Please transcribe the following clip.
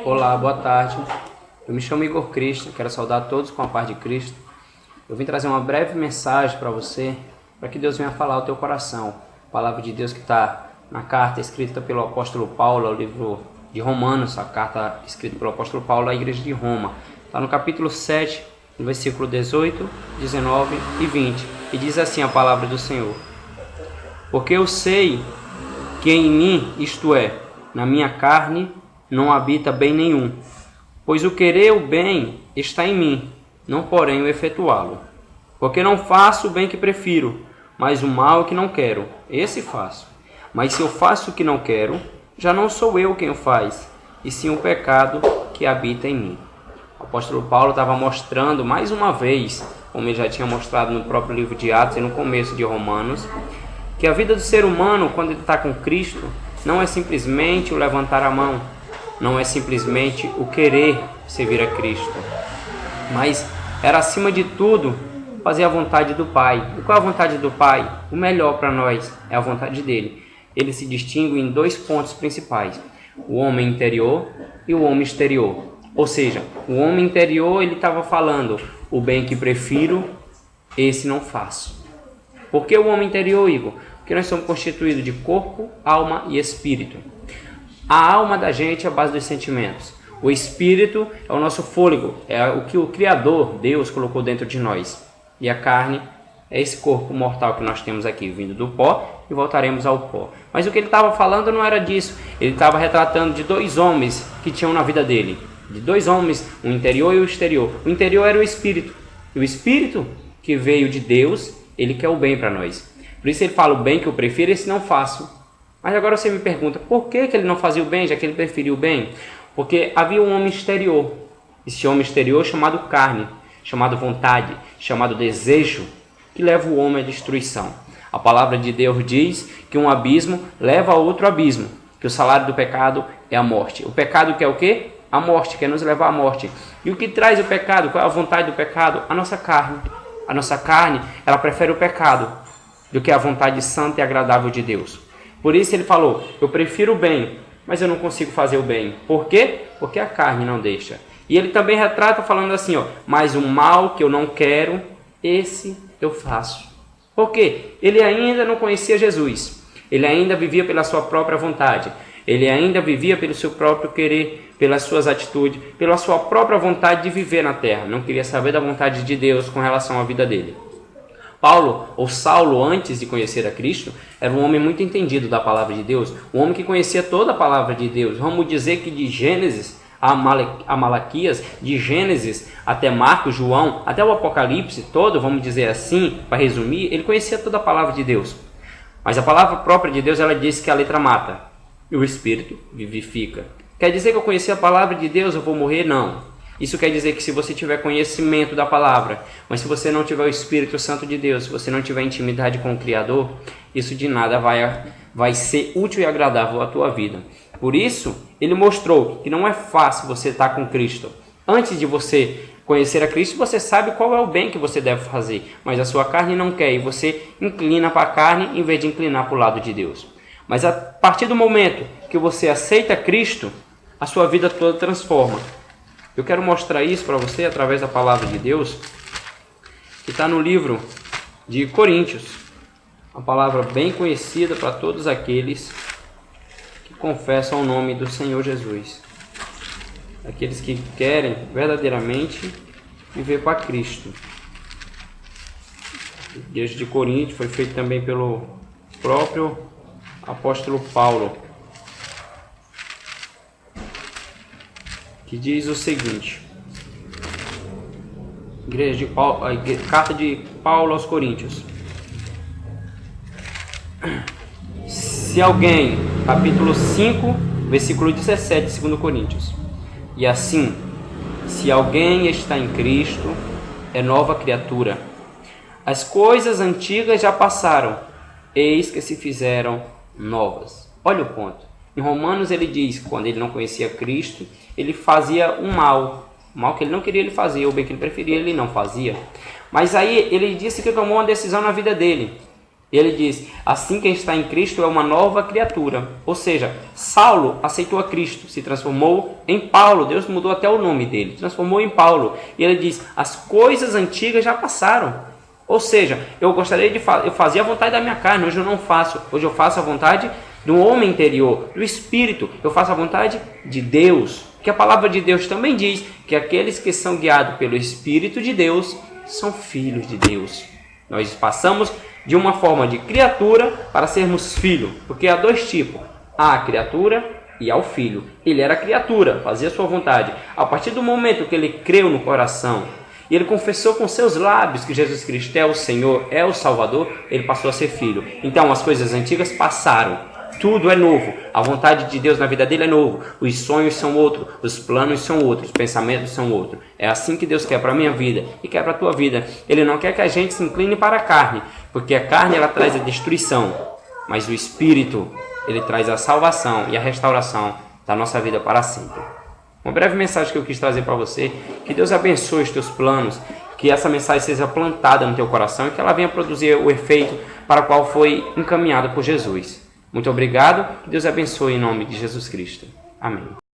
Olá, boa tarde. Eu me chamo Igor Cristo, quero saudar todos com a paz de Cristo. Eu vim trazer uma breve mensagem para você, para que Deus venha falar ao teu coração. A palavra de Deus que está na carta escrita pelo apóstolo Paulo, ao livro de Romanos, a carta escrita pelo apóstolo Paulo à igreja de Roma. Está no capítulo 7, no versículo 18, 19 e 20. E diz assim a palavra do Senhor: Porque eu sei que em mim, isto é, na minha carne, não habita bem nenhum. Pois o querer o bem está em mim, não porém o efetuá-lo. Porque não faço o bem que prefiro, mas o mal que não quero, esse faço. Mas se eu faço o que não quero, já não sou eu quem o faz, e sim o pecado que habita em mim. O apóstolo Paulo estava mostrando mais uma vez, como ele já tinha mostrado no próprio livro de Atos e no começo de Romanos, que a vida do ser humano, quando ele está com Cristo, não é simplesmente o levantar a mão, não é simplesmente o querer servir a Cristo, mas era acima de tudo fazer a vontade do Pai. E qual é a vontade do Pai? O melhor para nós é a vontade dele. Ele se distingue em dois pontos principais: o homem interior e o homem exterior. Ou seja, o homem interior, ele estava falando: o bem que prefiro, esse não faço. Por que o homem interior, Igor? Porque nós somos constituídos de corpo, alma e espírito. A alma da gente é a base dos sentimentos. O espírito é o nosso fôlego, é o que o Criador, Deus, colocou dentro de nós. E a carne é esse corpo mortal que nós temos aqui, vindo do pó, e voltaremos ao pó. Mas o que ele estava falando não era disso. Ele estava retratando de dois homens que tinham na vida dele. De dois homens, o interior e o exterior. O interior era o espírito. E o espírito que veio de Deus, ele quer o bem para nós. Por isso ele fala: o bem que eu prefiro, esse não faço. Mas agora você me pergunta, por que ele não fazia o bem, já que ele preferia o bem? Porque havia um homem exterior. Esse homem exterior chamado carne, chamado vontade, chamado desejo, que leva o homem à destruição. A palavra de Deus diz que um abismo leva a outro abismo, que o salário do pecado é a morte. O pecado quer o quê? A morte, quer nos levar à morte. E o que traz o pecado? Qual é a vontade do pecado? A nossa carne. A nossa carne, ela prefere o pecado do que a vontade santa e agradável de Deus. Por isso ele falou: eu prefiro o bem, mas eu não consigo fazer o bem. Por quê? Porque a carne não deixa. E ele também retrata falando assim, mas o mal que eu não quero, esse eu faço. Por quê? Ele ainda não conhecia Jesus. Ele ainda vivia pela sua própria vontade. Ele ainda vivia pelo seu próprio querer, pelas suas atitudes, pela sua própria vontade de viver na terra. Não queria saber da vontade de Deus com relação à vida dele. Paulo, ou Saulo, antes de conhecer a Cristo, era um homem muito entendido da palavra de Deus, um homem que conhecia toda a palavra de Deus. Vamos dizer que de Gênesis a Malaquias, de Gênesis até Marcos, João, até o Apocalipse todo, vamos dizer assim, para resumir, ele conhecia toda a palavra de Deus. Mas a palavra própria de Deus, ela diz que a letra mata e o Espírito vivifica. Quer dizer que eu conheci a palavra de Deus, eu vou morrer? Não. Isso quer dizer que se você tiver conhecimento da palavra, mas se você não tiver o Espírito Santo de Deus, se você não tiver intimidade com o Criador, isso de nada vai ser útil e agradável à tua vida. Por isso, ele mostrou que não é fácil você estar com Cristo. Antes de você conhecer a Cristo, você sabe qual é o bem que você deve fazer, mas a sua carne não quer e você inclina para a carne em vez de inclinar para o lado de Deus. Mas a partir do momento que você aceita Cristo, a sua vida toda transforma. Eu quero mostrar isso para você através da palavra de Deus, que está no livro de Coríntios. Uma palavra bem conhecida para todos aqueles que confessam o nome do Senhor Jesus. Aqueles que querem verdadeiramente viver para Cristo. A igreja de Coríntios foi feita também pelo próprio apóstolo Paulo, que diz o seguinte: carta de Paulo aos Coríntios. Se alguém, capítulo 5, versículo 17 de 2 Coríntios. E assim, se alguém está em Cristo, é nova criatura. As coisas antigas já passaram, eis que se fizeram novas. Olha o ponto. Em Romanos ele diz que quando ele não conhecia Cristo, ele fazia o mal que ele não queria, ele fazia, o bem que ele preferia, ele não fazia. Mas aí ele disse que tomou uma decisão na vida dele. E ele diz, assim quem está em Cristo é uma nova criatura. Ou seja, Saulo aceitou a Cristo, se transformou em Paulo. Deus mudou até o nome dele, transformou em Paulo. E ele diz, as coisas antigas já passaram. Ou seja, eu fazia a vontade da minha carne, hoje eu não faço. Hoje eu faço a vontade do homem interior, do Espírito. Eu faço a vontade de Deus. Que a palavra de Deus também diz que aqueles que são guiados pelo Espírito de Deus são filhos de Deus. Nós passamos de uma forma de criatura para sermos filho, porque há dois tipos, há a criatura e há o filho. Ele era criatura, fazia a sua vontade. A partir do momento que ele creu no coração e ele confessou com seus lábios que Jesus Cristo é o Senhor, é o Salvador, ele passou a ser filho. Então as coisas antigas passaram, tudo é novo, a vontade de Deus na vida dele é novo, os sonhos são outros, os planos são outros, os pensamentos são outros. É assim que Deus quer para a minha vida e quer para a tua vida. Ele não quer que a gente se incline para a carne, porque a carne ela traz a destruição, mas o Espírito ele traz a salvação e a restauração da nossa vida para sempre. Uma breve mensagem que eu quis trazer para você, que Deus abençoe os teus planos, que essa mensagem seja plantada no teu coração e que ela venha produzir o efeito para o qual foi encaminhada por Jesus. Muito obrigado, que Deus abençoe em nome de Jesus Cristo. Amém.